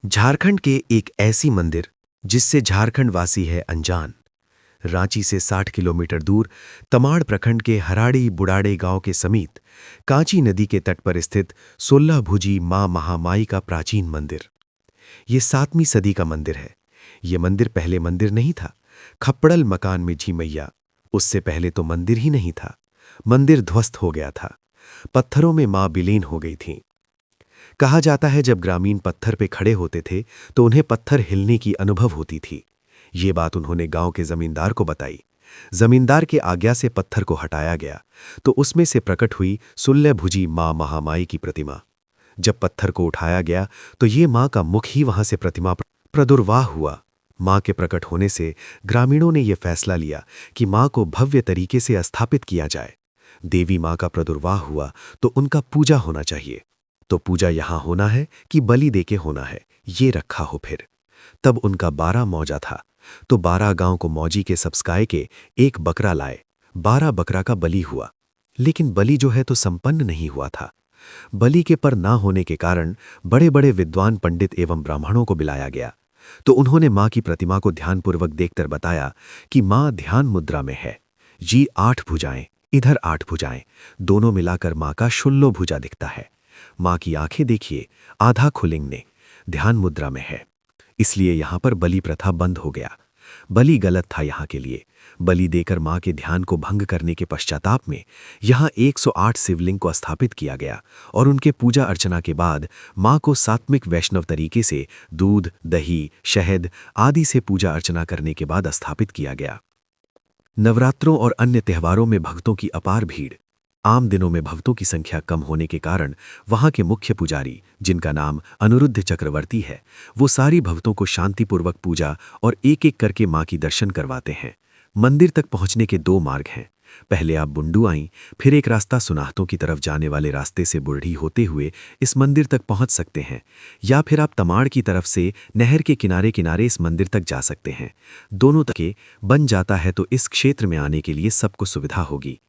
झारखंड के एक ऐसी मंदिर जिससे झारखंड वासी है अनजान। रांची से 60 किलोमीटर दूर तमाड़ प्रखंड के हराड़ी बुढ़ाड़े गांव के समीप कांची नदी के तट पर स्थित 16 भुजी मां महामाई का प्राचीन मंदिर। ये 7वीं सदी का मंदिर है। ये मंदिर पहले मंदिर नहीं था। खप्पड़ल मकान में झीमैया। उससे पहले तो मंदिर ही नहीं था। मंदिर ध्वस्त हो गया था। पत्थरों में मां विलीन हो गई थीं। कहा जाता है जब ग्रामीण पत्थर पे खड़े होते थे तो उन्हें पत्थर हिलने की अनुभव होती थी। ये बात उन्होंने गांव के जमींदार को बताई। जमींदार के आज्ञा से पत्थर को हटाया गया तो उसमें से प्रकट हुई 16 भुजी मां महामाई की प्रतिमा। जब पत्थर को उठाया गया तो ये मां का मुख ही वहां से प्रतिमा प्रादुर्वाह हुआ। मां के प्रकट होने से ग्रामीणों ने यह फैसला लिया कि मां को भव्य तरीके से स्थापित किया जाए। देवी मां का प्रादुर्वाह हुआ तो उनका पूजा होना चाहिए। तो पूजा यहां होना है कि बलि देके होना है, ये रखा हो। फिर तब उनका 12 मौजा था तो 12 गांव को मौजी के सबस्काए के एक बकरा लाए। 12 बकरा का बलि हुआ, लेकिन बलि जो है तो संपन्न नहीं हुआ था। बलि के पर ना होने के कारण बड़े बड़े विद्वान पंडित एवं ब्राह्मणों को बुलाया गया। तो उन्होंने मां की प्रतिमा को ध्यानपूर्वक देखकर बताया कि मां ध्यान मुद्रा में है। जी 8 भुजाएं, इधर 8 भुजाएं, दोनों मिलाकर मां का 16 भुजा दिखता है। मां की आंखें देखिए, आधा खुलिंगने, ध्यान मुद्रा में है। इसलिए यहां पर बलि प्रथा बंद हो गया। बलि गलत था यहां के लिए। बलि देकर मां के ध्यान को भंग करने के पश्चाताप में यहां 108 शिवलिंग को स्थापित किया गया और उनके पूजा अर्चना के बाद मां को सात्विक वैष्णव तरीके से दूध, दही, शहद आदि से पूजा अर्चना करने के बाद स्थापित किया गया। नवरात्रों और अन्य त्योहारों में भक्तों की अपार भीड़। आम दिनों में भक्तों की संख्या कम होने के कारण वहां के मुख्य पुजारी, जिनका नाम अनिरुद्ध चक्रवर्ती है, वो सारी भक्तों को शांतिपूर्वक पूजा और एक एक करके मां की दर्शन करवाते हैं। मंदिर तक पहुंचने के 2 मार्ग हैं। पहले आप बुंडू आईं, फिर एक रास्ता सुनाहतों की तरफ जाने वाले रास्ते से बुढ़ी होते हुए इस मंदिर तक पहुंच सकते हैं, या फिर आप तमाड़ की तरफ से नहर के किनारे किनारे इस मंदिर तक जा सकते हैं। दोनों तक बन जाता है तो इस क्षेत्र में आने के लिए सबको सुविधा होगी।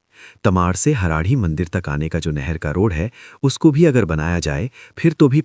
तमाड़ से हराड़ी मंदिर तक आने का जो नहर का रोड है, उसको भी अगर बनाया जाए फिर तो भी